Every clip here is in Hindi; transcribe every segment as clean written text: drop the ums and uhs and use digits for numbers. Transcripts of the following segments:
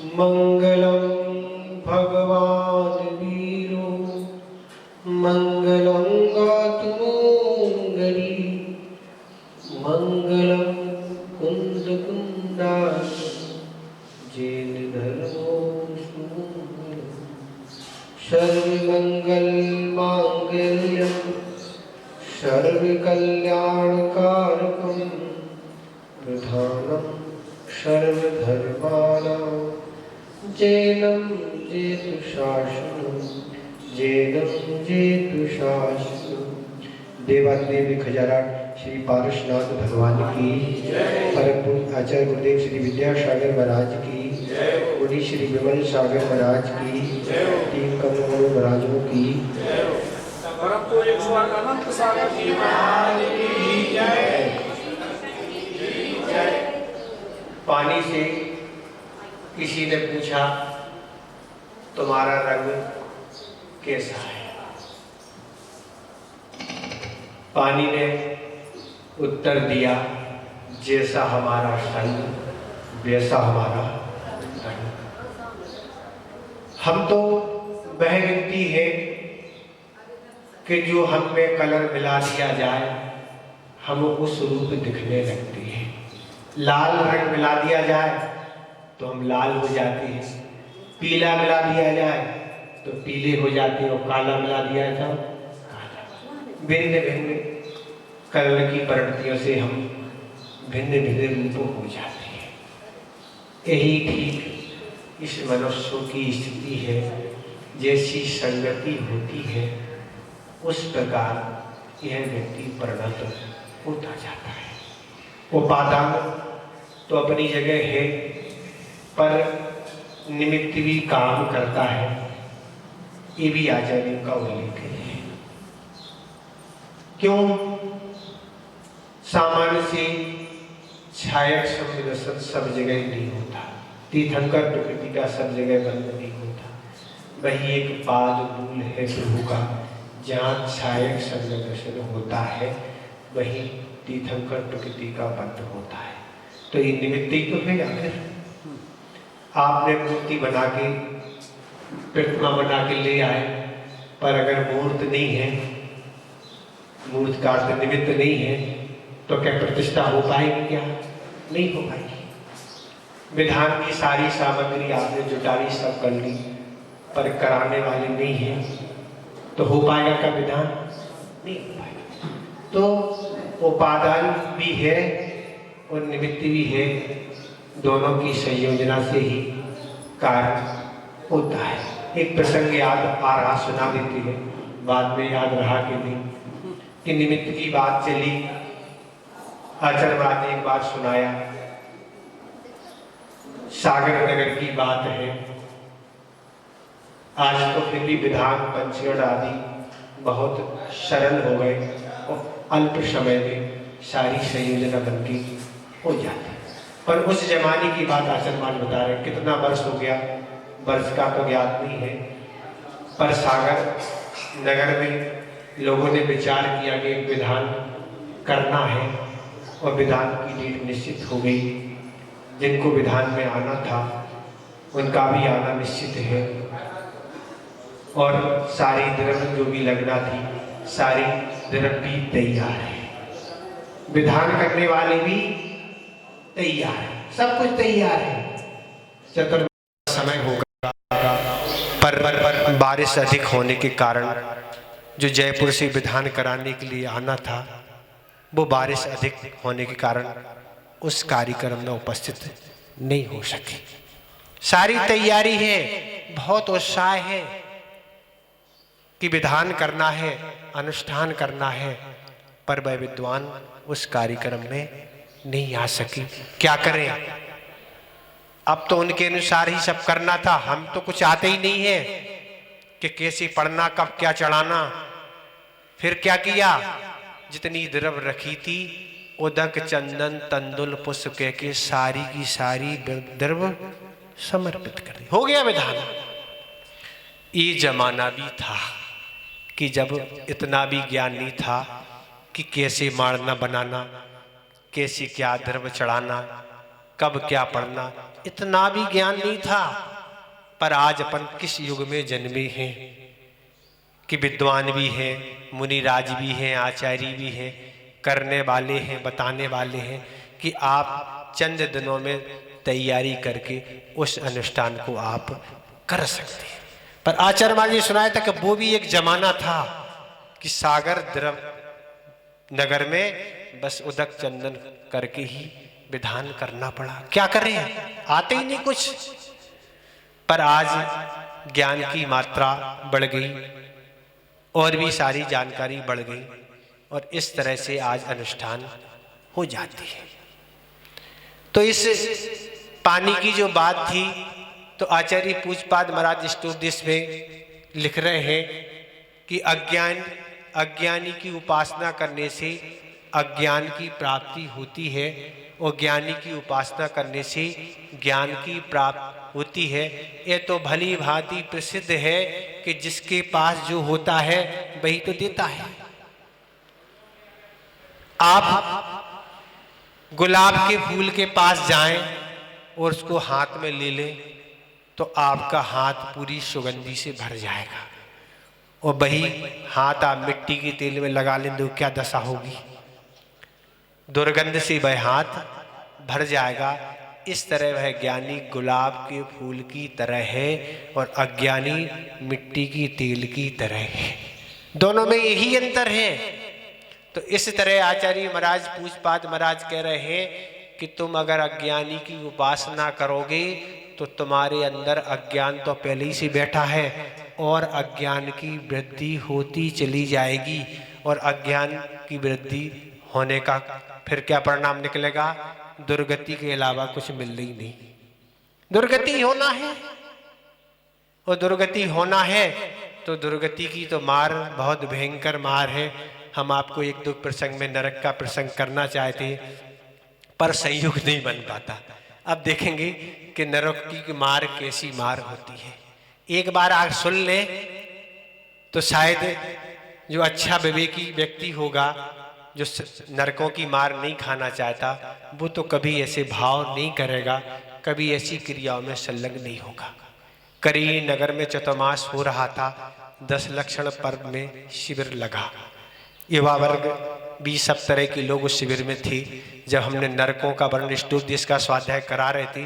मंगलम भगवान वीरो मंगलम गातुमंगली मंगलम कुंद कुंडाय जैन धर्मो सर्वमंगल मांगल्यम सर्वकल्याणकारकम प्रधानम सर्वधर्माणां जैनं जेतुशासनं जैनं जेतुशासनं। देवादिदेव खजाराट श्री पारसनाथ भगवान की, परम पूज्य आचार्य गुरुदेव श्री विद्यासागर महाराज की, मुनि श्री विमल सागर महाराज की, तीन कमलों महाराजों की, परम पूज्य स्वागत सागर जी महाराज की जय। पानी से किसी ने पूछा तुम्हारा रंग कैसा है? पानी ने उत्तर दिया जैसा हमारा संग वैसा हमारा रंग। हम तो वह व्यक्ति है कि जो हम में कलर मिला दिया जाए हम उस रूप दिखने लगते हैं। लाल रंग मिला दिया जाए तो हम लाल हो जाते हैं, पीला मिला दिया जाए तो पीले हो जाते हैं, और काला मिला दिया जाए काला। भिन्न भिन्न कलर की प्रवृत्तियों से हम भिन्न भिन्न रूपों हो जाते हैं। यही ठीक इस मनुष्यों की स्थिति है। जैसी संगति होती है उस प्रकार यह व्यक्ति परिणत होता जाता है। उपादान तो अपनी जगह है, पर निमित्त भी काम करता है, ये भी आचार्य का उल्लेख है। क्यों? सामान्य से छायक संविदर्शन सब जगह नहीं होता, तीर्थंकर प्रकृति का सब जगह बंद नहीं होता। वही एक पाद मूल है प्रभु का, जहाँ छायक संविदर्शन होता है वही तीर्थंकर प्रकृति का बंध होता है। तो ये निमित्त ही तो है। आखिर आपने मूर्ति बना के प्रतिमा बना के ले आए, पर अगर मूर्त नहीं है, मूर्तिकार से निमित्त नहीं है, तो क्या प्रतिष्ठा हो पाएगी? क्या नहीं हो पाएगी। विधान की सारी सामग्री आपने जुटाई, सब कर ली, पर कराने वाले नहीं है, तो हो पाएगा क्या विधान? नहीं हो पाएगा। तो उपादान भी है और निमित्त भी है, दोनों की संयोजना से ही कार्य होता है। एक प्रसंग याद आ रहा, सुना देते हैं, बाद में याद रहा कि नहीं, कि निमित्त की बात चली। आचार्य महाराज ने एक बात सुनाया, सागर नगर की बात है। आज तो फिर भी विधान पंचगढ़ आदि बहुत सरल हो गए और अल्प समय में सारी संयोजना बनती हो जाती। पर उस जमाने की बात आचार्य महाराज बता रहे, कितना वर्ष हो गया, वर्ष का तो ज्ञात नहीं है, पर सागर नगर में लोगों ने विचार किया कि एक विधान करना है, और विधान की डेट निश्चित हो गई। जिनको विधान में आना था उनका भी आना निश्चित है, और सारी द्रव्य जो भी लगना थी सारी द्रव्य भी तैयार है, विधान करने वाले भी तैयार है, सब कुछ तैयार है। चतुर्मास समय होगा, पर बारिश अधिक होने के कारण जो जयपुर से विधान कराने के लिए आना था, वो बारिश अधिक होने के कारण उस कार्यक्रम में उपस्थित नहीं हो सके। सारी तैयारी है, बहुत उत्साह है कि विधान करना है, अनुष्ठान करना है, पर वह विद्वान उस कार्यक्रम में नहीं आ सकी। क्या करें? अब तो उनके अनुसार ही सब करना था, हम तो कुछ आते ही नहीं है कि कैसे पढ़ना, कब क्या चढ़ाना। फिर क्या किया? जितनी द्रव्य रखी थी, उदक चंदन तंदुल पुष्प कह के सारी की सारी द्रव्य समर्पित कर दी। हो गया विधान। ये जमाना भी था कि जब इतना भी ज्ञान नहीं था कि कैसे मारना बनाना, कैसे क्या द्रव्य चढ़ाना, कब क्या पढ़ना, इतना भी ज्ञान नहीं था। पर आज अपन किस युग में जन्मे हैं कि विद्वान भी हैं, मुनिराज भी हैं, आचार्य भी हैं, करने वाले हैं, बताने वाले हैं कि आप चंद दिनों में तैयारी करके उस अनुष्ठान को आप कर सकते हैं। पर आचार्य महाराज ने सुनाया था कि वो भी एक जमाना था कि सागर द्रव नगर में बस उदक चंदन करके ही विधान करना पड़ा। क्या करें, आते ही नहीं कुछ। पर आज ज्ञान की मात्रा बढ़ गई और भी सारी जानकारी बढ़ गई और इस तरह से आज अनुष्ठान हो जाती है। तो इस पानी की जो बात थी, तो आचार्य पूज्यपाद महाराज स्तुतिदेश में लिख रहे हैं कि अज्ञानी की उपासना करने से अज्ञान की प्राप्ति होती है और ज्ञानी की उपासना करने से ज्ञान की प्राप्ति होती है। ये तो भली भांति प्रसिद्ध है कि जिसके पास जो होता है वही तो देता है। आप गुलाब के फूल के पास जाएं और उसको हाथ में ले लें तो आपका हाथ पूरी सुगंधी से भर जाएगा, और वही हाथ आप मिट्टी के तेल में लगा लें तो क्या दशा होगी, दुर्गंध से वह हाथ भर जाएगा। इस तरह वह ज्ञानी गुलाब के फूल की तरह है और अज्ञानी मिट्टी की तेल की तरह है, दोनों में यही अंतर है। तो इस तरह आचार्य महाराज पूज्यपाद महाराज कह रहे हैं कि तुम अगर अज्ञानी की उपासना करोगे तो तुम्हारे अंदर अज्ञान तो पहले ही से बैठा है और अज्ञान की वृद्धि होती चली जाएगी, और अज्ञान की वृद्धि होने का फिर क्या परिणाम निकलेगा, दुर्गति के अलावा कुछ मिल ही नहीं। दुर्गति होना है, और दुर्गति होना है तो दुर्गति की तो मार बहुत भयंकर मार है। हम आपको एक दो प्रसंग में नरक का प्रसंग करना चाहते हैं पर संयोग नहीं बन पाता। अब देखेंगे कि नरक की मार कैसी मार होती है। एक बार आप सुन ले तो शायद जो अच्छा विवेकी व्यक्ति होगा, जो नरकों की मार नहीं खाना चाहता, वो तो कभी ऐसे भाव नहीं करेगा, कभी ऐसी क्रियाओं में संलग्न नहीं होगा। करी नगर में चतुर्मास हो रहा था, 10 लक्षण पर्व में शिविर लगा। युवा वर्ग भी सब तरह के लोग उस शिविर में थे। जब हमने नरकों का वर्ण स्तुति का स्वाध्याय करा रहे थे,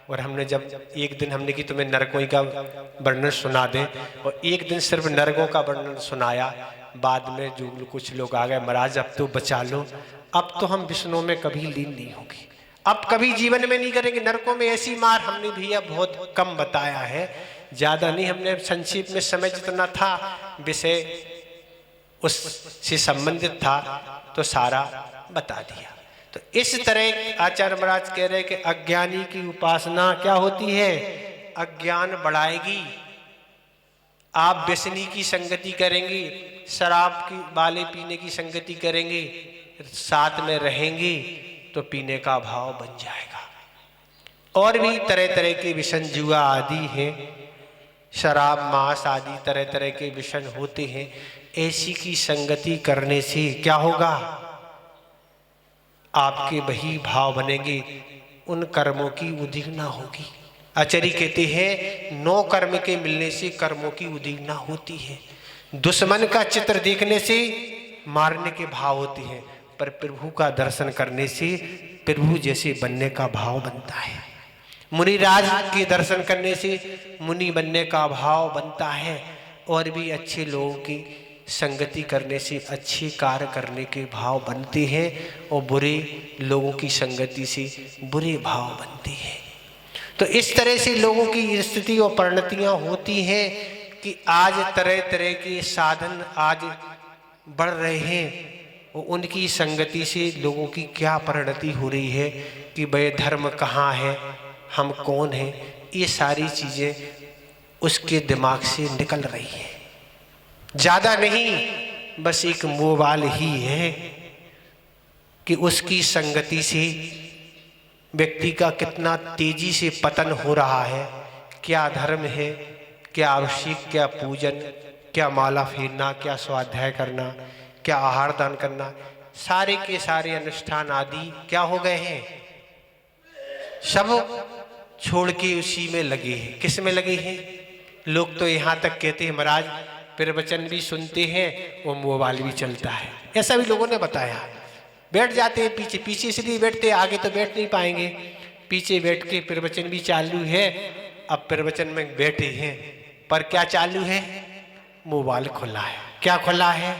और हमने जब एक दिन हमने कि तुम्हें नरकों का वर्णन सुना दें, और एक दिन सिर्फ नरकों का वर्णन सुनाया। बाद में जो कुछ लोग आ गए, महाराज अब तो बचा लो, अब तो हम विष्णु में कभी लीन नहीं होगी, अब कभी जीवन में नहीं करेंगे। नरकों में ऐसी मार हमने भी अब बहुत कम बताया है, ज्यादा नहीं, हमने संक्षिप्त में समय जितना था विषय उससे संबंधित था तो सारा बता दिया। तो इस तरह आचार्य महाराज कह रहे हैं कि अज्ञानी की उपासना क्या होती है, अज्ञान बढ़ाएगी। आप व्यसनी की संगति करेंगे, शराब की वाले पीने की संगति करेंगे, साथ में रहेंगे तो पीने का भाव बन जाएगा। और भी तरह तरह के विषण जुआ आदि हैं, शराब मांस आदि तरह तरह के विषण होते हैं। ऐसी की संगति करने से क्या होगा, आपके वही भाव बनेंगे, उन कर्मों की उद्दीपना होगी। आचार्य कहते हैं 9 कर्म के मिलने से कर्मों की उद्दीपना होती है। दुश्मन का चित्र देखने से मारने के भाव होते हैं, पर प्रभु का दर्शन करने से प्रभु जैसे बनने का भाव बनता है। मुनिराज के दर्शन करने से मुनि बनने का भाव बनता है, और भी अच्छे लोगों की संगति करने से अच्छे कार्य करने के भाव बनते हैं, और बुरे लोगों की संगति से बुरे भाव बनते हैं। तो इस तरह से लोगों की स्थिति और परिणतियां होती हैं कि आज तरह तरह के साधन आज बढ़ रहे हैं, और उनकी संगति से लोगों की क्या परिणति हो रही है कि वह धर्म कहाँ है, हम कौन हैं, ये सारी चीज़ें उसके दिमाग से निकल रही है। ज़्यादा नहीं, बस एक मोबाइल ही है कि उसकी संगति से व्यक्ति का कितना तेजी से पतन हो रहा है। क्या धर्म है, क्या आवश्यक, क्या पूजन, क्या माला फेरना, क्या स्वाध्याय करना, क्या आहार दान करना, सारे के सारे अनुष्ठान आदि क्या हो गए हैं, सब छोड़ के उसी में लगे हैं। किस में लगे हैं? लोग तो यहाँ तक कहते हैं महाराज प्रवचन भी सुनते हैं वो मोबाइल भी चलता है, ऐसा भी लोगों ने बताया। बैठ जाते हैं पीछे, पीछे इसलिए बैठते, आगे तो बैठ नहीं पाएंगे, पीछे बैठ के प्रवचन भी चालू है। अब प्रवचन में बैठे हैं पर क्या चालू है? मोबाइल खुला है। क्या खुला है?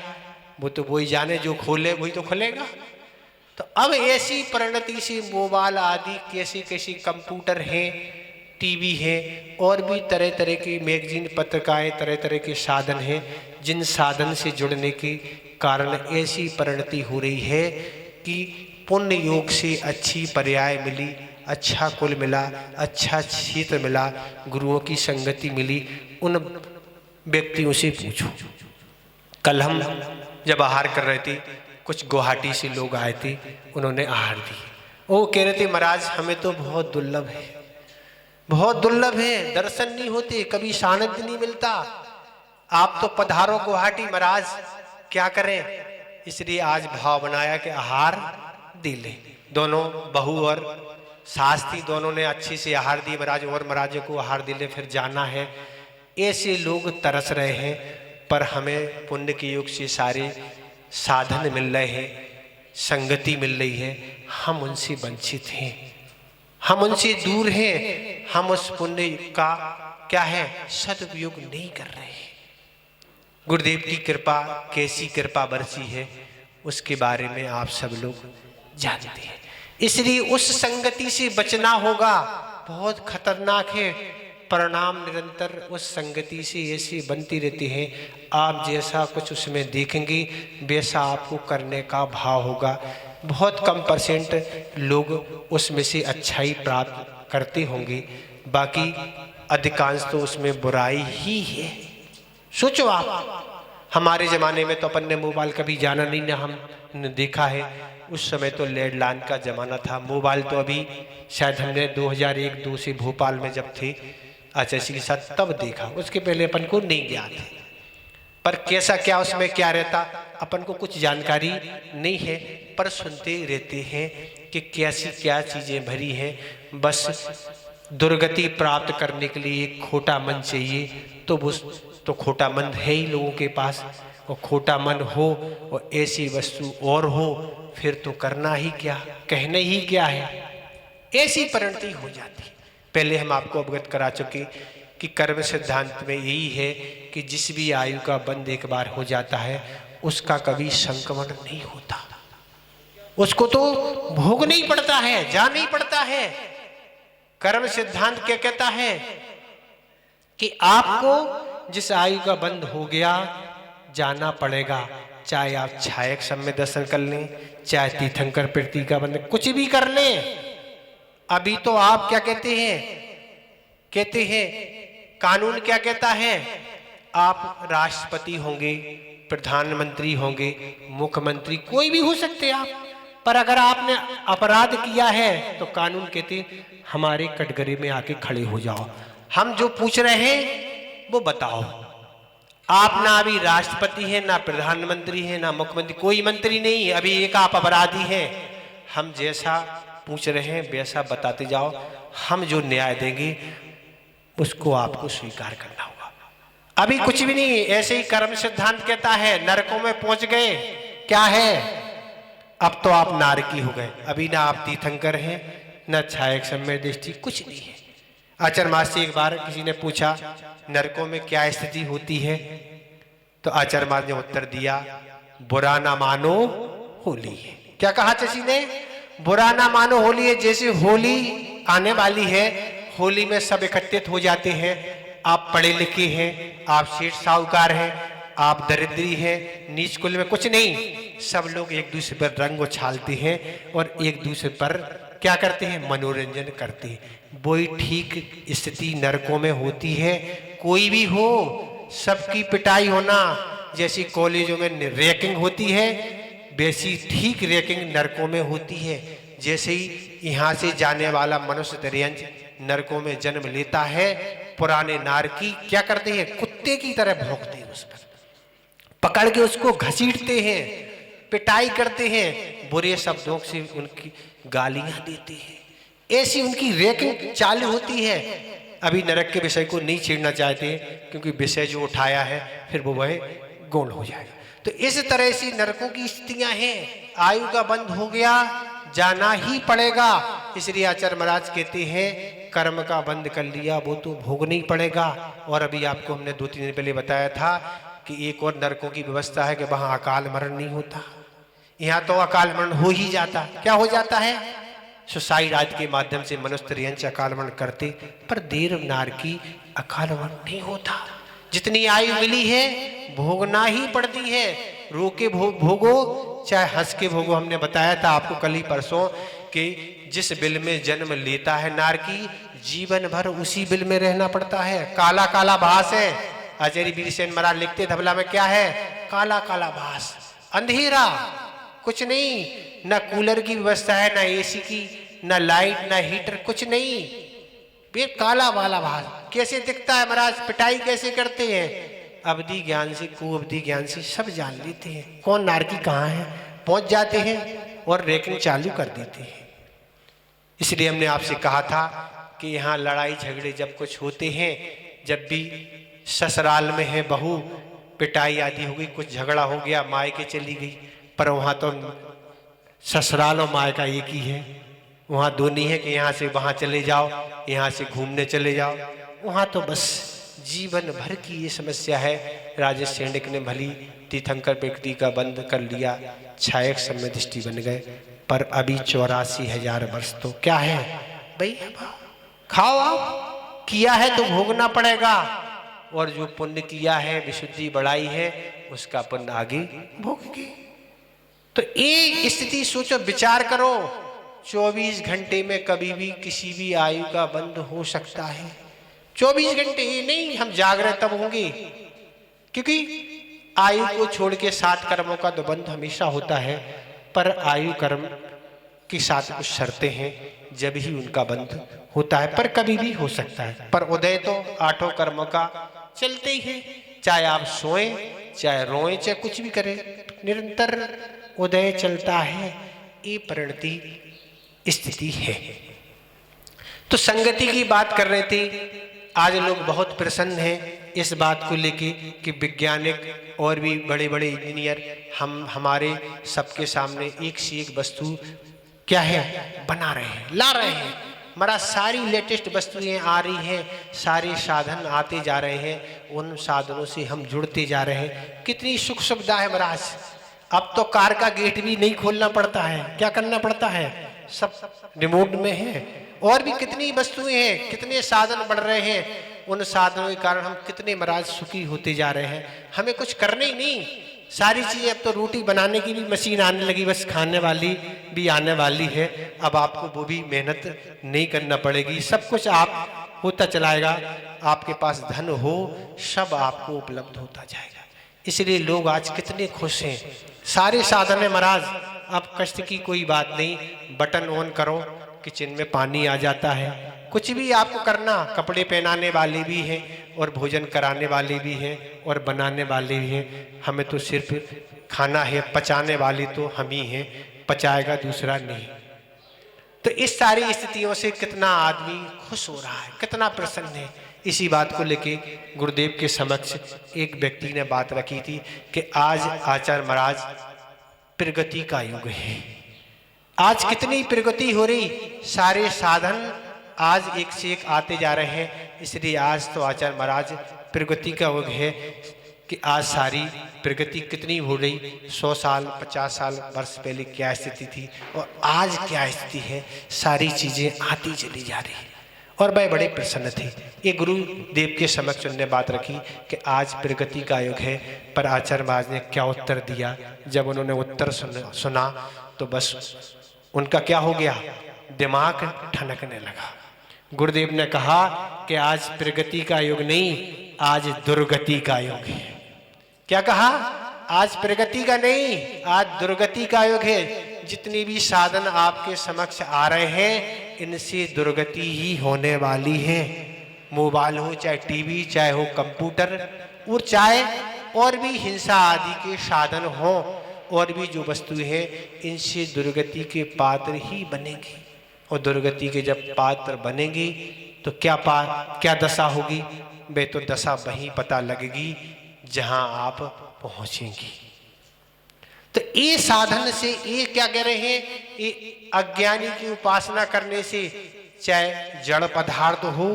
वो तो वही जाने, जो खोले वही तो खुलेगा। तो अब ऐसी परिणति से मोबाइल आदि कैसी कैसी कंप्यूटर हैं, टीवी हैं, और भी तरह तरह की मैगजीन पत्रिकाएं, तरह तरह के साधन हैं, जिन साधन से जुड़ने के कारण ऐसी परिणति हो रही है कि पुण्य योग से अच्छी पर्याय मिली, अच्छा कुल मिला, अच्छा क्षेत्र मिला, गुरुओं की संगति मिली। उन व्यक्तियों से पूछो। कल हम जब आहार कर रहे थे, कुछ गुवाहाटी से लोग आए थे, उन्होंने आहार दिए। वो कह रहे थे महाराज हमें तो बहुत दुर्लभ है, बहुत दुर्लभ है, दर्शन नहीं होते, कभी सानिध्य नहीं मिलता। आप तो पधारो गुवाहाटी महाराज, क्या करें? इसलिए आज भाव बनाया कि आहार दे ले। दोनों बहू और सास थी, दोनों ने अच्छे से आहार दिए महाराज, और महाराज को आहार दे ले, फिर जाना है। ऐसे लोग तरस रहे हैं, पर हमें पुण्य के योग से सारे साधन मिल रहे हैं, संगति मिल रही है, हम उनसे वंचित हैं, हम उनसे दूर हैं, हम उस पुण्य का क्या है सदुपयोग नहीं कर रहे हैं। गुरुदेव की कृपा कैसी कृपा बरसी है उसके बारे में आप सब लोग जानते हैं। इसलिए उस संगति से बचना होगा, बहुत खतरनाक है। परिणाम निरंतर उस संगति से ऐसे बनती रहती हैं, आप जैसा कुछ उसमें देखेंगे वैसा आपको करने का भाव होगा। बहुत कम % लोग उसमें से अच्छाई प्राप्त करते होंगे, बाकी अधिकांश तो उसमें बुराई ही है। सोचो आप, हमारे ज़माने में तो अपन ने मोबाइल कभी जाना नहीं, ना हमने देखा है। उस समय तो लैंडलाइन का ज़माना था। मोबाइल तो अभी शायद हमने 2001-2 से भोपाल में जब थे आचार्य के साथ तब देखा, उसके पहले अपन को नहीं ज्ञात है। पर कैसा क्या उसमें क्या रहता अपन को कुछ जानकारी नहीं है, पर सुनते रहते हैं कि कैसी क्या चीज़ें भरी हैं। बस दुर्गति प्राप्त करने के लिए एक खोटा मन चाहिए, तो वो तो खोटा मन है ही लोगों के पास। और खोटा मन हो और ऐसी वस्तु और हो, फिर तो करना ही क्या, कहने ही क्या है, ऐसी परिणति हो जाती है। पहले हम आपको अवगत करा चुके कि कर्म सिद्धांत में यही है कि जिस भी आयु का बंध एक बार हो जाता है उसका कभी संक्रमण नहीं होता, उसको तो भोगना ही पड़ता है, जाना ही पड़ता है। कर्म सिद्धांत क्या कहता है कि आपको जिस आयु का बंध हो गया जाना पड़ेगा, चाहे आप छायक समय दर्शन कर लें, चाहे तीर्थंकर प्रति का बंध कुछ भी कर लें। अभी तो आप क्या कहते हैं कानून क्या कहता है, आप राष्ट्रपति होंगे, प्रधानमंत्री होंगे, मुख्यमंत्री कोई भी हो सकते आप, पर अगर आपने अपराध किया है तो कानून कहते हमारे कटघरे में आके खड़े हो जाओ, हम जो पूछ रहे हैं वो बताओ। आप ना अभी राष्ट्रपति हैं, ना प्रधानमंत्री हैं, ना मुख्यमंत्री, कोई मंत्री नहीं, अभी एक आप अपराधी हैं। हम जैसा पूछ रहे हैं वैसा बताते जाओ, हम जो न्याय देंगे उसको आपको स्वीकार करना होगा। अभी कुछ भी नहीं, ऐसे ही कर्म सिद्धांत कहता है नरकों में पहुंच गए, क्या है, अब तो आप नारकी हो गए। अभी ना आप तीर्थंकर हैं, न छायक समय दृष्टि, कुछ नहीं है। आचार्य महाराज से एक बार किसी ने पूछा नरकों में क्या स्थिति होती है, तो आचार्य महाराज ने उत्तर दिया बुरा ना मानो होली है। क्या कहा चाची ने? बुरा ना मानो होली है। जैसे होली आने वाली है, होली में सब इकट्ठित हो जाते हैं। आप पढ़े लिखे हैं, आप सेठ साहूकार हैं, आप दरिद्री हैं, नीच कुल में कुछ नहीं, सब लोग एक दूसरे पर रंग उछालते हैं और एक दूसरे पर क्या करते हैं, मनोरंजन करते हैं। वही ठीक स्थिति नरकों में होती है। कोई भी हो, सबकी पिटाई होना, जैसी कॉलेजों में रैगिंग होती है वैसी ठीक रैगिंग नरकों में होती है। जैसे ही यहाँ से जाने वाला मनुष्य दरियंज नरकों में जन्म लेता है, पुराने नारकी क्या करते हैं, कुत्ते की तरह भौंकते हैं, उस पर पकड़ के उसको घसीटते हैं, पिटाई करते हैं, बुरे शब्दों से उनकी गालियां देते हैं। ऐसी उनकी रैंकिंग चालू होती है। अभी नरक के विषय को नहीं छेड़ना चाहते क्योंकि विषय जो उठाया है फिर वो वह गौण हो जाएगा। तो इस तरह से नरकों की स्थितियां हैं। आयु का बंध हो गया, जाना ही पड़ेगा। इसलिए आचार्य महाराज कहते हैं कर्म का बंध कर लिया वो तो भोगना ही पड़ेगा। और अभी आपको हमने 2-3 दिन पहले बताया था कि एक और नरकों की व्यवस्था है कि वहां अकाल मरण नहीं होता। यहाँ तो अकाल मरण हो ही जाता। क्या हो जाता है? सुसाइड आदि के माध्यम से मनुष्य रियंच अकाल मरण करते, पर देव नार की अकाल मरण नहीं होता। जितनी आयु मिली है भोगना ही पड़ती है। रो के भोगो चाहे हंस के भोगो। हमने बताया था आपको कल ही परसों कि जिस बिल में जन्म लेता है नार की, जीवन भर उसी बिल में रहना पड़ता है। काला काला भास है। आचार्य वीरसेन महाराज लिखते धबला में क्या है? काला काला भास, अंधेरा, कुछ नहीं। न कूलर की व्यवस्था है, न एसी की, न लाइट, न हीटर, कुछ नहीं। ये काला वाला भास कैसे दिखता है महाराज? पिटाई कैसे करते हैं? अवधि ज्ञान से, कुअवधि ज्ञान से सब जान लेते हैं कौन नारकी कहाँ है, पहुंच जाते हैं और रैंकिंग चालू कर देते हैं। इसलिए हमने आपसे कहा था कि यहाँ लड़ाई झगड़े जब कुछ होते हैं, जब भी ससुराल में है बहू, पिटाई आदि हो गई, कुछ झगड़ा हो गया, मायके चली गई, पर वहाँ तो ससुराल और मायका एक ही है। वहाँ दो नहीं है कि यहाँ से वहाँ चले जाओ, यहाँ से घूमने चले जाओ। वहाँ तो बस जीवन भर की ये समस्या है। राजेश सेंडिक ने भली तीर्थंकर व्यक्ति का बंद कर लिया, छायक समय दृष्टि बन गए, पर अभी 84,000 वर्ष तो क्या है भाई? खाओ आओ, किया है तो भोगना पड़ेगा। और जो पुण्य किया है, विशुद्धि बढ़ाई है, उसका पुण्य आगे भोगेंगे। तो एक स्थिति सोचो, विचार करो, 24 घंटे में कभी भी किसी भी आयु का बंध हो सकता है। 24 घंटे ही नहीं, हम जागृत तब होंगे, क्योंकि आयु को छोड़ के 7 कर्मों का तो बंध हमेशा होता है, पर आयु कर्म के साथ कुछ शर्तें हैं, जब ही उनका बंध होता है, पर कभी भी हो सकता है। पर उदय तो 8 कर्मों का चलते ही है। चाहे आप सोएं, चाहे रोएं, चाहे कुछ भी करें, निरंतर उदय चलता है। ये परिणति स्थिति है। तो संगति की बात कर रहे थे। आज लोग बहुत प्रसन्न हैं इस बात को लेके कि वैज्ञानिक और भी बड़े बड़े इंजीनियर हमारे सबके सामने एक से एक वस्तु क्या है बना रहे हैं, ला रहे हैं। हमारा सारी लेटेस्ट वस्तुएं आ रही हैं, सारे साधन आते जा रहे हैं, उन साधनों से हम जुड़ते जा रहे हैं। कितनी सुख सुविधा है महाराज। अब तो कार का गेट भी नहीं खोलना पड़ता है, क्या करना पड़ता है? सब रिमोट में है। और भी कितनी वस्तुएं हैं, कितने साधन बढ़ रहे हैं। उन साधनों के कारण हम कितने महाराज सुखी होते जा रहे हैं। हमें कुछ करने ही नहीं, सारी चीजें। अब तो रोटी बनाने की भी मशीन आने लगी, बस खाने वाली भी आने वाली है। अब आपको वो भी मेहनत नहीं करना पड़ेगी, सब कुछ आप होता चलाएगा। आपके पास धन हो, सब आपको उपलब्ध होता जाएगा। इसलिए लोग आज कितने खुश हैं। सारे साधन है महाराज। अब कष्ट की कोई बात नहीं, बटन ऑन करो, किचन में पानी आ जाता है। कुछ भी आपको करना, कपड़े पहनाने वाले भी हैं और भोजन कराने वाले भी हैं और बनाने वाले भी हैं। हमें तो सिर्फ खाना है, पचाने वाले तो हम ही हैं, पचाएगा दूसरा नहीं। तो इस सारी स्थितियों से कितना आदमी खुश हो रहा है, कितना प्रसन्न है। इसी बात को लेके गुरुदेव के समक्ष एक व्यक्ति ने बात रखी थी कि आज आचार्य महाराज प्रगति का युग है। आज कितनी प्रगति हो रही, सारे साधन आज एक से एक आते जा रहे हैं। इसलिए आज तो आचार्य महाराज प्रगति का युग है कि आज सारी प्रगति कितनी हो रही। 100 साल 50 साल वर्ष पहले क्या स्थिति थी और आज क्या स्थिति है, सारी चीजें आती चली जा रही है। और मैं बड़े प्रसन्न थे। ये गुरुदेव के समक्ष उन्होंने बात रखी कि आज प्रगति का युग है। पर आचार्य महाराज ने क्या उत्तर दिया? जब उन्होंने उत्तर सुना तो बस उनका क्या हो गया, दिमाग ठनकने लगा। गुरुदेव ने कहा कि आज प्रगति का युग नहीं, आज दुर्गति का युग है। क्या कहा? आज प्रगति का नहीं, आज दुर्गति का युग है। जितनी भी साधन आपके समक्ष आ रहे हैं, इनसे दुर्गति ही होने वाली है। मोबाइल हो, चाहे टीवी, चाहे हो कंप्यूटर, और चाहे और भी हिंसा आदि के साधन हो, और भी जो वस्तुएं हैं, इनसे दुर्गति के पात्र ही बनेगी। और दुर्गति के जब पात्र बनेंगे तो क्या दशा होगी? वे तो दशा वहीं पता लगेगी जहां आप पहुंचेंगी। तो ये साधन से ये क्या कह रहे हैं, ये अज्ञानी की उपासना करने से चाहे जड़ पदार्थ हो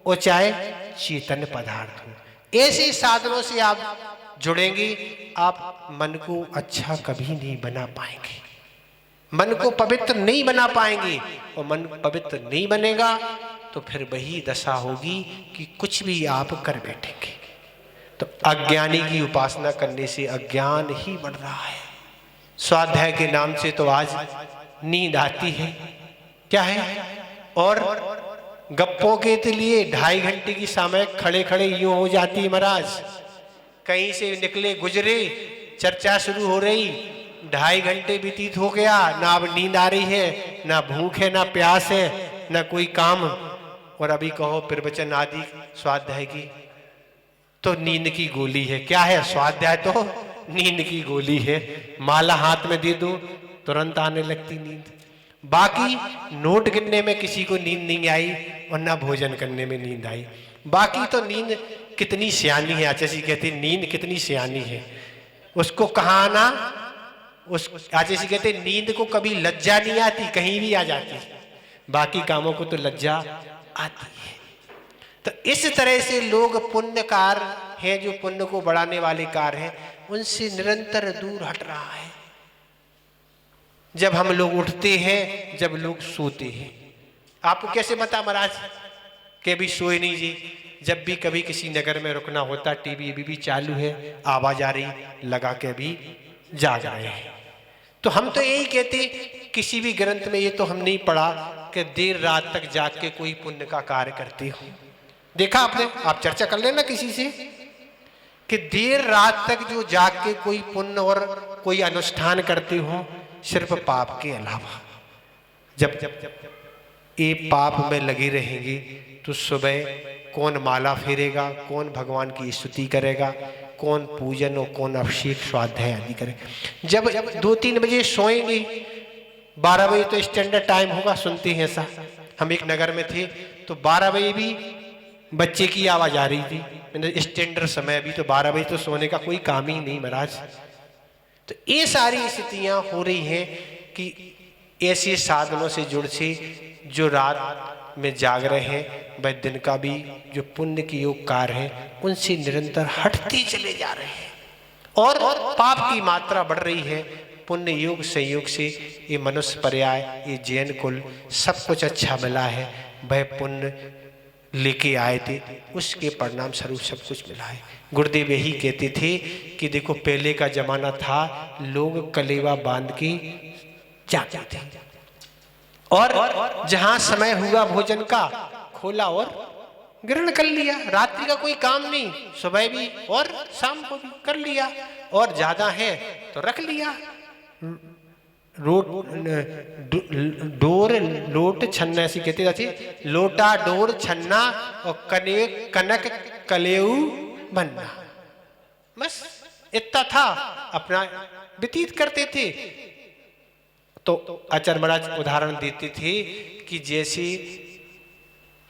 और चाहे चेतन पदार्थ हो, ऐसे साधनों से आप जुड़ेंगे, आप मन को अच्छा कभी नहीं बना पाएंगे, मन को पवित्र नहीं बना पाएंगे। और मन पवित्र नहीं बनेगा तो फिर वही दशा होगी कि कुछ भी आप कर बैठेंगे। तो अज्ञानी की उपासना करने से अज्ञान ही बढ़ रहा है। स्वाध्याय के नाम से तो आज नींद आती है, क्या है, और गप्पों के लिए 2.5 घंटे की समय खड़े खड़े यूं हो जाती है महाराज। कहीं से निकले गुजरे, चर्चा शुरू हो रही, 2.5 घंटे व्यतीत हो गया, ना अब नींद आ रही है, ना भूख है, ना प्यास है, ना कोई काम, और अभी कहो प्रवचन आदि स्वाध्याय की तो नींद की गोली है। क्या है? स्वाध्याय तो नींद की गोली है। माला हाथ में दे दो तुरंत आने लगती नींद। बाकी नोट गिनने में किसी को नींद नहीं आई और ना भोजन करने में नींद आई। बाकी तो नींद कितनी सियानी है, आचार्य कहते नींद कितनी सियानी है, उसको कहाँ आना, उस आचार्य कहते नींद को कभी लज्जा नहीं आती, कहीं भी आ जाती, बाकी कामों को तो लज्जा आती है। तो इस तरह से लोग पुण्यकार हैं, जो पुण्य को बढ़ाने वाले कार हैं, उनसे निरंतर दूर हट रहा है। जब हम लोग उठते हैं, जब लोग सोते हैं, आपको कैसे बता महाराज के भी सोए नहीं जी। जब भी कभी किसी नगर में रुकना होता, टीवी भी चालू है, आवाज आ रही, लगा के भी जाग रहे हैं। तो हम तो यही कहते, किसी भी ग्रंथ में ये तो हम नहीं पढ़ा कि देर रात तक जाग के कोई पुण्य का कार्य करते हो। देखा आपने? आप चर्चा कर लेना किसी से कि देर रात तक जो जाग के कोई पुण्य और कोई अनुष्ठान करते हो, सिर्फ पाप के अलावा। जब ये पाप में लगे रहेंगे तो सुबह कौन माला फेरेगा, कौन भगवान की स्तुति करेगा, कौन पूजन और कौन अभिषेक स्वाध्याय आदि करेगा। जब 2-3 बजे सोएंगे, 12 बजे तो स्टैंडर्ड टाइम होगा, सुनते हैं ऐसा। हम एक नगर में थे तो 12 बजे भी बच्चे की आवाज आ रही थी, स्टैंडर्ड समय। अभी तो 12 बजे तो सोने का कोई काम ही नहीं महाराज। तो ये सारी स्थितियां हो रही हैं कि ऐसे साधनों से जुड़ से जो रात में जाग रहे हैं, वह दिन का भी जो पुण्य की योग कार्य है, उनसे निरंतर हटते चले जा रहे हैं और पाप की मात्रा बढ़ रही है। पुण्य योग संयोग से ये मनुष्य पर्याय, ये जैन कुल, सब कुछ अच्छा मिला है। वह पुण्य लेके आए थे, उसके परिणाम स्वरूप सब कुछ मिला है। गुरुदेव यही कहते थे कि देखो, पहले का जमाना था, लोग कलेवा बांध के जाते थे और जहां समय हुआ भोजन का, खोला और ग्रहण कर लिया। रात्रि का कोई काम नहीं, सुबह भी और शाम को भी कर लिया, और ज्यादा है तो रख लिया। डोर लोट छन्ना, ऐसी कहते जाते, लोटा डोर छन्ना और कनक कलेऊ बनना, बस इतना था, अपना व्यतीत करते थे। तो आचार्य महाराज उदाहरण देते थे कि जैसे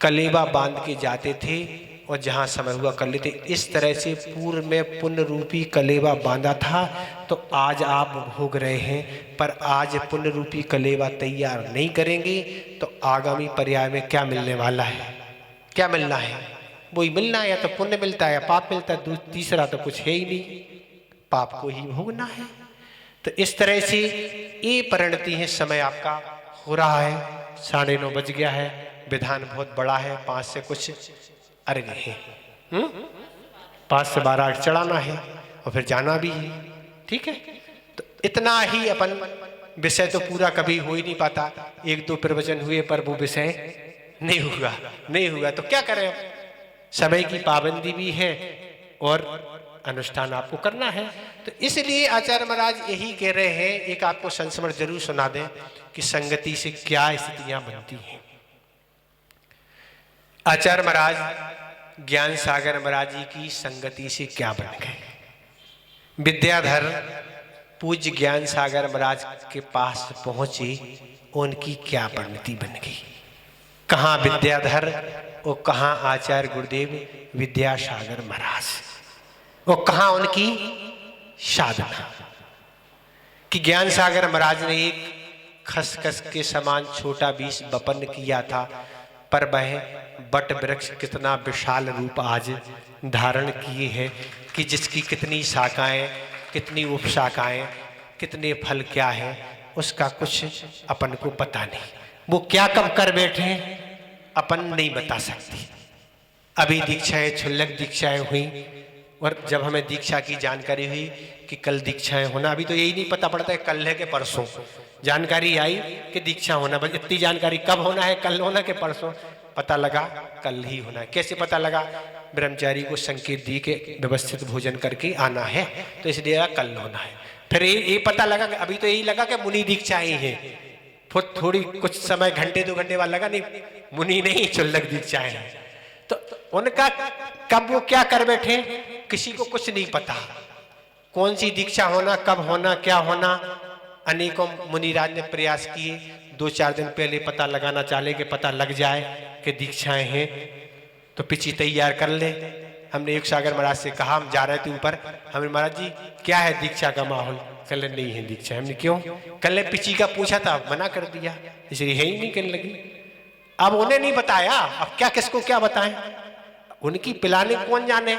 कलेवा बांध के जाते थे और जहां समय हुआ कर लेते, इस तरह से पूर्व में पुण्य रूपी कलेवा बांधा था, तो आज आप भोग रहे हैं। पर आज पुण्य रूपी कलेवा तैयार नहीं करेंगे तो आगामी पर्याय में क्या मिलने वाला है? क्या मिलना है? वही मिलना है, या तो पुण्य मिलता है या पाप मिलता है, तीसरा तो कुछ है ही नहीं, पाप को ही भोगना है। तो इस तरह से ये परिणति है। समय आपका हो रहा है, 9:30 बज गया है, विधान बहुत बड़ा है, 5 से कुछ अर्घ है, 5 से 12 अर्घ चढ़ाना है और फिर जाना भी है, ठीक है। तो इतना ही अपन, विषय तो पूरा कभी हो ही नहीं पाता, 1-2 प्रवचन हुए पर वो विषय नहीं हुआ तो क्या करें। समय की पाबंदी भी है और अनुष्ठान आपको करना है। तो इसलिए आचार्य महाराज यही कह रहे हैं, एक आपको संस्मरण जरूर सुना दें कि संगति से क्या स्थितियां बनती हैं। आचार्य महाराज ज्ञान सागर महाराज जी की संगति से क्या बन गए। विद्याधर पूज्य ज्ञान सागर महाराज के पास पहुंचे उनकी क्या परिणति बन गई। कहाँ विद्याधर और कहाँ आचार्य गुरुदेव विद्यासागर महाराज, और कहाँ उनकी साधना कि ज्ञान सागर महाराज ने एक खसखस के समान छोटा बीज बपन किया था, पर वह बट वृक्ष कितना विशाल रूप आज धारण किए है कि जिसकी कितनी शाखाएं, कितनी उपशाखाएं, कितने फल क्या है, उसका कुछ अपन को पता नहीं। वो क्या कब कर बैठे अपन नहीं बता सकती। अभी दीक्षाएं, क्षुल्लक दीक्षाएं हुई, और जब हमें दीक्षा की जानकारी हुई कि कल दीक्षाएं होना, अभी तो यही नहीं पता पड़ता है कल है कि परसों, जानकारी आई कि दीक्षा होना, बस इतनी जानकारी कब होना है, कल होना कि परसों, पता लगा कल ही होना है। कैसे पता लगा? ब्रह्मचारी को संकेत दी कि व्यवस्थित भोजन करके आना है, तो इसलिए कल होना है। फिर ये पता लगा, अभी तो यही लगा कि मुनि दीक्षा ही है, फिर थोड़ी कुछ समय घंटे 2 घंटे बाद लगा नहीं मुनि नहीं, क्षुल्लक दीक्षाएं हैं। तो उनका कब वो क्या कर बैठे किसी को कुछ नहीं पता, कौन सी दीक्षा होना, कब होना, क्या होना। अनेकों मुनिराज ने प्रयास किए, 2-4 दिन पहले पता लगाना चाहे कि पता लग जाए कि दीक्षाएं हैं, तो पिछी तैयार कर ले। हमने एक सागर महाराज से कहा, हम जा रहे थे ऊपर, हमने महाराज जी क्या है दीक्षा का माहौल? कल नहीं है दीक्षा। हमने क्यों? कल पिछी का पूछा था, मना कर दिया, इसलिए है ही नहीं कहने लगी। अब उन्हें नहीं बताया, अब क्या किसको क्या बताएं, उनकी पिलाने कौन जाने,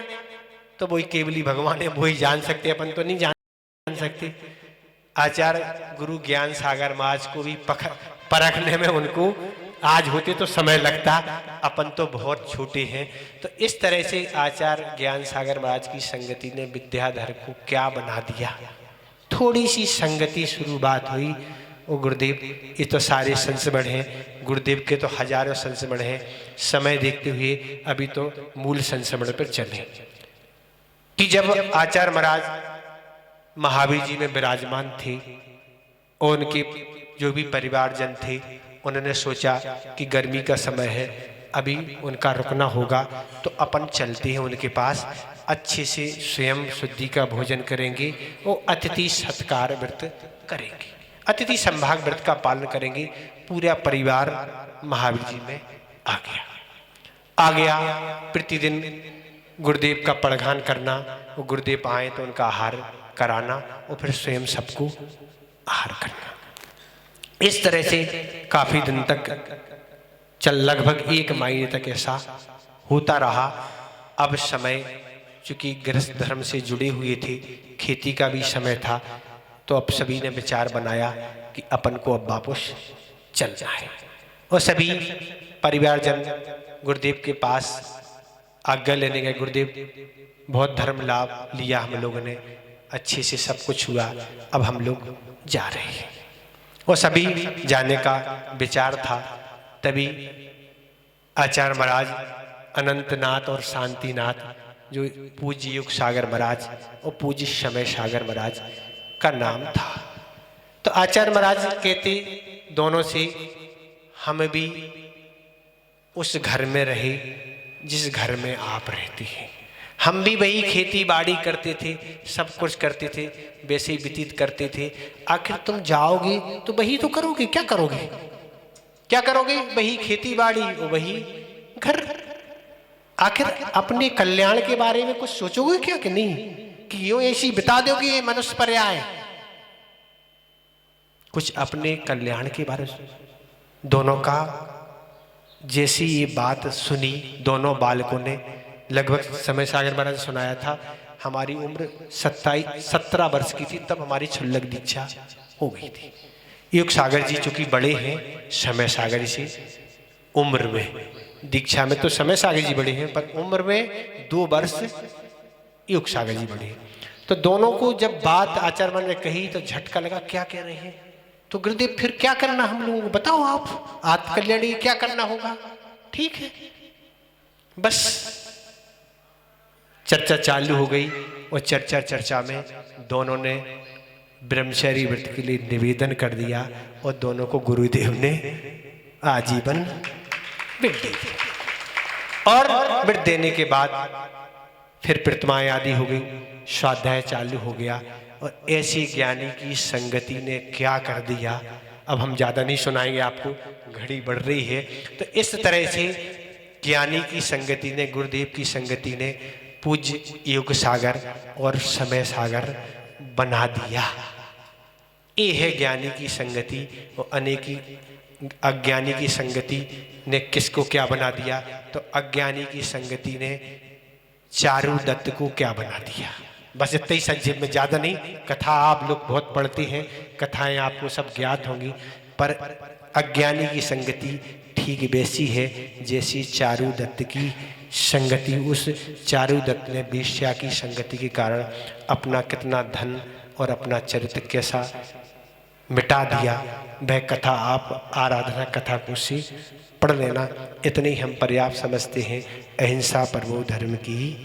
तो वही केवली भगवान है, वही जान सकते, अपन तो नहीं जान सकते। आचार्य गुरु ज्ञान सागर महाराज को भी परखने में उनको आज होते तो समय लगता, अपन तो बहुत छोटे हैं। तो इस तरह से आचार्य ज्ञान सागर महाराज की संगति ने विद्याधर को क्या बना दिया। थोड़ी सी संगति शुरुआत हुई, वो गुरुदेव, ये तो सारे संस्मरण हैं, गुरुदेव के तो हजारों संस्मरण हैं, समय देखते हुए अभी तो मूल संस्मरण पर चले कि जब आचार्य महाराज महावीर जी में विराजमान थे और उनके जो भी परिवारजन थे, उन्होंने सोचा कि गर्मी का समय है, अभी उनका रुकना होगा, तो अपन चलते हैं उनके पास, अच्छे से स्वयं शुद्धि का भोजन करेंगे और अतिथि सत्कार व्रत करेंगे, अतिथि संभाग व्रत का पालन करेंगे। पूरा परिवार महावीर जी में आ गया। प्रतिदिन गुरुदेव का पड़घान करना, वो गुरुदेव आए तो उनका आहार कराना और फिर स्वयं सबको आहार करना। इस तरह से काफी दिन तक लगभग 1 महीने तक ऐसा होता रहा। अब समय चूंकि गृहस्थ धर्म से जुड़े हुए थे, खेती का भी समय था, तो अब सभी ने विचार बनाया कि अपन को अब वापस चलना है, और सभी परिवारजन गुरुदेव के पास आज्ञा लेने गए। गुरुदेव, बहुत धर्म लाभ लिया हम लोगों ने, अच्छे से सब कुछ हुआ, अब हम लोग जा रहे हैं, और सभी जाने का विचार था। तभी आचार्य महाराज अनंतनाथ और शांतिनाथ, जो पूज्य युग सागर महाराज और पूज्य समय सागर महाराज का नाम था, तो आचार्य महाराज कहते दोनों से, हम भी उस घर में रहे जिस घर में आप रहते हैं, हम भी वही खेती बाड़ी करते थे, सब कुछ करते थे, वैसे ही व्यतीत करते थे। आखिर तुम जाओगे तो वही तो करोगे, क्या करोगे, क्या करोगे? वही खेती बाड़ी और वही घर। आखिर अपने कल्याण के बारे में कुछ सोचोगे क्या कि नहीं, कि यूं ऐसी बिता दोगे ये मनुष्य पर्याय? कुछ अपने कल्याण के बारे में। दोनों का जैसी ये बात सुनी दोनों बालकों ने, लगभग समय सागर महाराज सुनाया था, हमारी उम्र 17 वर्ष की थी तब हमारी क्षुल्लक दीक्षा हो गई थी। युग सागर जी चूंकि बड़े हैं समय सागर से, उम्र में, दीक्षा में तो समय सागर जी बड़े हैं, पर उम्र में 2 वर्ष युग सागर जी बड़े हैं। तो दोनों को जब बात आचार्य ने कही तो झटका लगा, क्या कह रहे हैं? तो गुरुदेव फिर क्या करना हम लोगों को बताओ, आप आत्मकल्याणी क्या करना होगा? ठीक है, बस चर्चा चालू हो गई, और चर्चा में दोनों ने ब्रह्मचर्य व्रत के लिए निवेदन कर दिया, और दोनों को गुरुदेव ने आजीवन व्रत दे दिया। और व्रत देने के बाद फिर प्रतिमाएं आदि हो गई, स्वाध्याय चालू हो गया, और ऐसी ज्ञानी की संगति ने क्या कर दिया, अब हम ज़्यादा नहीं सुनाएंगे आपको, घड़ी बढ़ रही है। तो इस तरह से ज्ञानी की संगति ने, गुरुदेव की संगति ने पूज्य युग सागर और समय सागर बना दिया। ये है ज्ञानी की संगति। और अनेकी अज्ञानी की संगति ने किसको क्या बना दिया? तो अज्ञानी की संगति ने चारू दत्त को क्या बना दिया। बस इतना ही संक्षेप में, ज़्यादा नहीं। कथा आप लोग बहुत पढ़ते हैं, कथाएं आपको सब ज्ञात होंगी, पर अज्ञानी की संगति ठीक वैसी है जैसी चारू दत्त की संगति। उस चारू दत्त ने वेश्या की संगति के कारण अपना कितना धन और अपना चरित्र कैसा मिटा दिया। वह कथा आप आराधना कथा को से पढ़ लेना, इतने ही हम पर्याप्त समझते हैं। अहिंसा परमो धर्म की।